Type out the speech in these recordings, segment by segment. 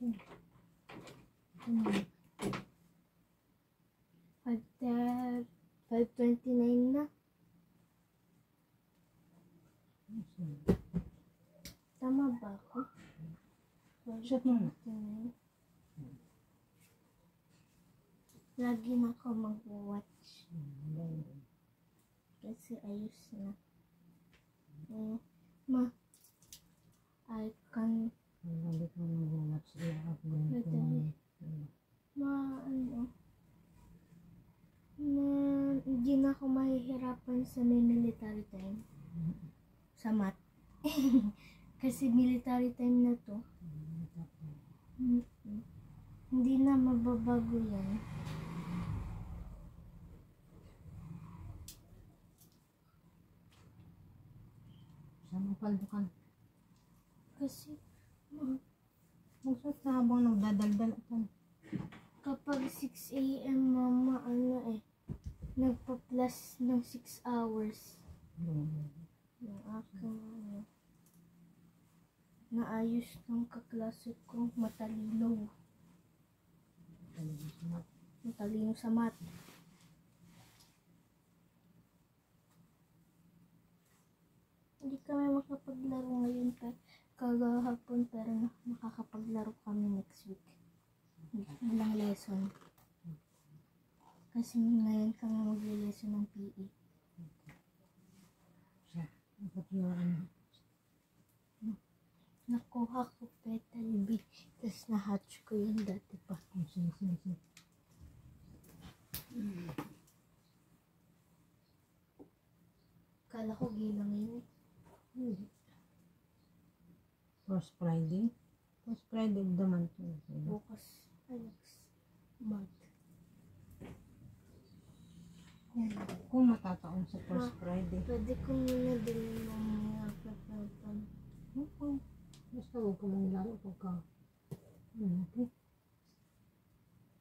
$5.29 na. Tama ba ako? Shot mo na. Lagi na ako mag-watch. Kasi ayos na. Ma, I can... Lagi ko mag-watch lahat. Hindi na ako mahihirapan sa may military time. Sa math. Kasi military time na to. Hindi na mababago yan. Saan mo paldukan? Kasi Magsot na habang nagdadaldal ito. kapag 6 AM mama, nagpa-plus ng 6 hours. Yung aking naayos ng kaklase ko, matalino. Matalino sa math. Hindi kami makapaglaro ngayon kagahapon, pero makakapaglaro kami next week. Walang lesson. Kasi ngayon kami mag-lesson ng PE. Nakuha ko petal beach, tapos na-hatch ko yun dati pa. Kala ko gilang yun. First Friday? First Friday of the month. Bukas, Alex, month. Kung matataon sa First Friday. Pwede ko muna din ng mga kapatan. Okay. Basta huwag ka manglaro pagka. Okay.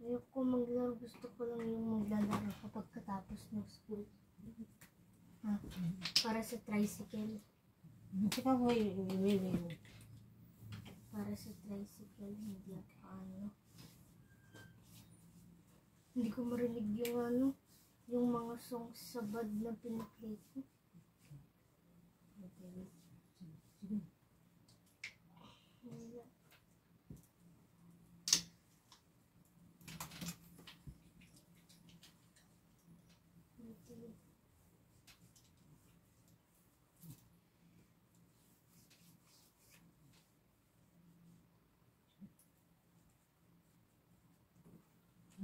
Ayoko maglaro. Gusto ko lang yung maglalaro kapag katapos ng school. Para sa tricycle. Sika ko Para sa tricycle, hindi ako Hindi ko marinig yung yung mga songs sa bad na pinaplay ko. Okay.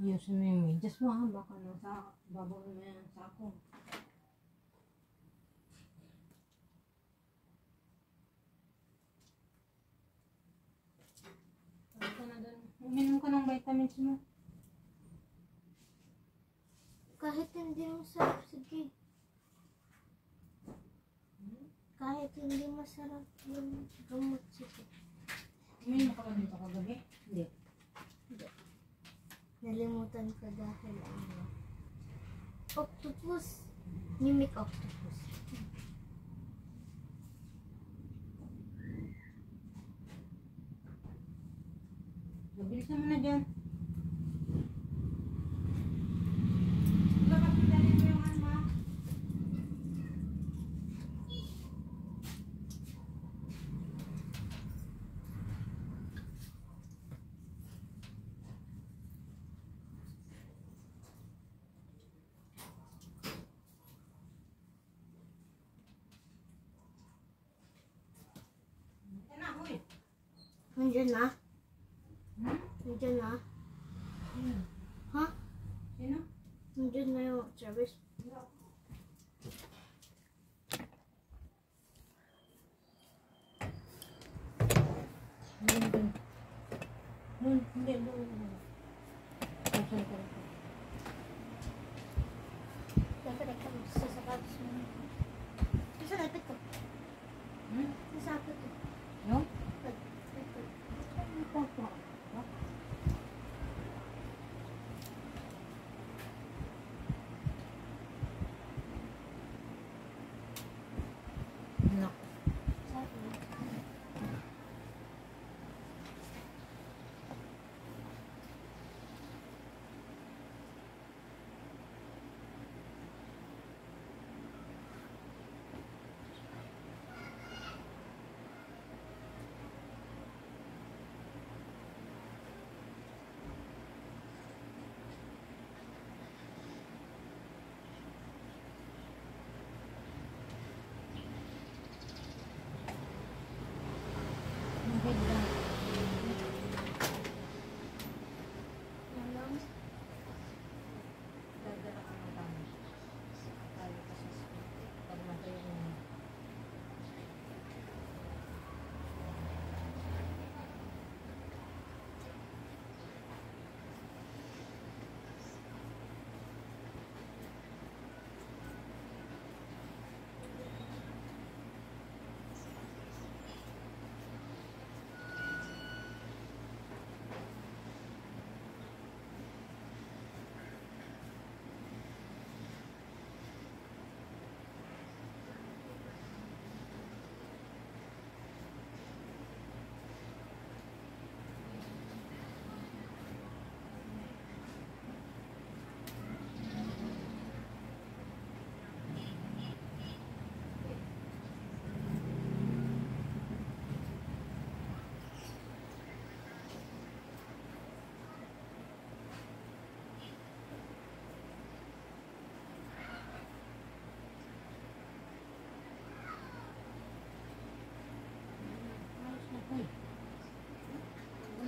ayusin mo yung medyas mo ha. Baka nasa babaw mo yan sa ako. Uminom ka ng vitamins mo. Kahit hindi masarap, sige. Kahit hindi masarap yung gamot, sige. Uminom ka ba dito kagabi? Hindi. Nalimutan ko dahil octopus. Mimic octopus. Bilisan mo na dyan. Nandiyan na? Nandiyan na? Ha? Sino? Nandiyan na yung Travis. Hindi. Dapat ikaw sa sapatos mo. Isa lapit ko. Sa sapit ko. No?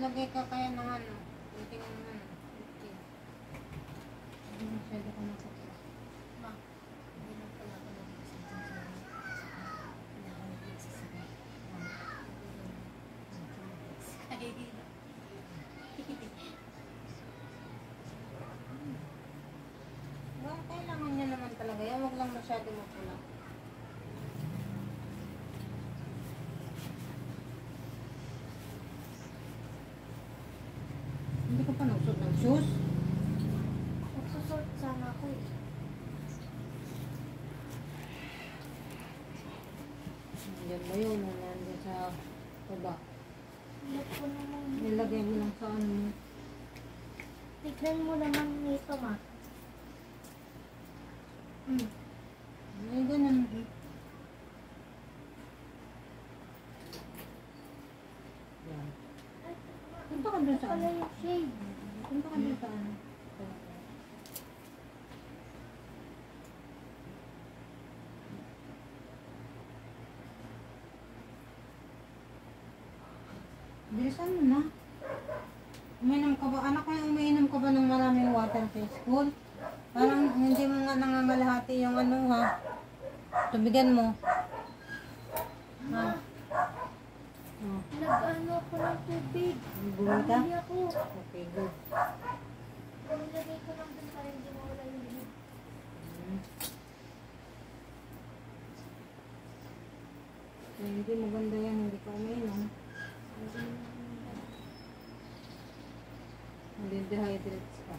Maglagay ka kaya ng ano. Kunting ano. Okay. Hindi masyado ka nakapos. Ma, hindi na pala ako nag-isip sa hindi ako nag-exercise. Well, kailangan niya naman talaga yan. Huwag lang masyado mapula. Hindi ka pa nagsuot ng shoes? Magsusort sana ako eh. Nandiyan ba yun? Nandiyan sa baba. Alam ko naman. Nilagay mo lang sa ano. Tignan mo naman nito, ma. Ay, ganun. Yan. Punta ka doon sa Pala ano? yung shade. Punta ka doon sa ano? Bilisan mo na. Uminom ka ba? Anak ko, umiinom ka ba ng maraming water sa school? Parang hindi mo nga nangangalahati yung ano ha. Tubigan mo. Ha? Oh. Nag-ano ako ng tubig. Bumili ka? Bumili ako. Okay, good. Nilagay ko lang dun para hindi mawala yung limit. Kaya hindi maganda yan, hindi ka umiinom. Hindi dehydrates ka.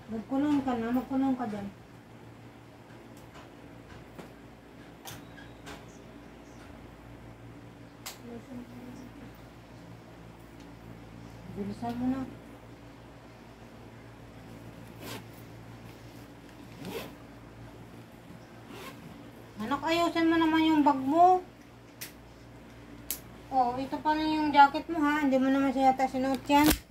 Magkulong ka na, magkulong ka dyan. Bilisan mo na. Anak, ayusin mo naman yung bag mo. Oh, ito pa na yung jacket mo ha. Hindi mo naman siya yata sinuot yan.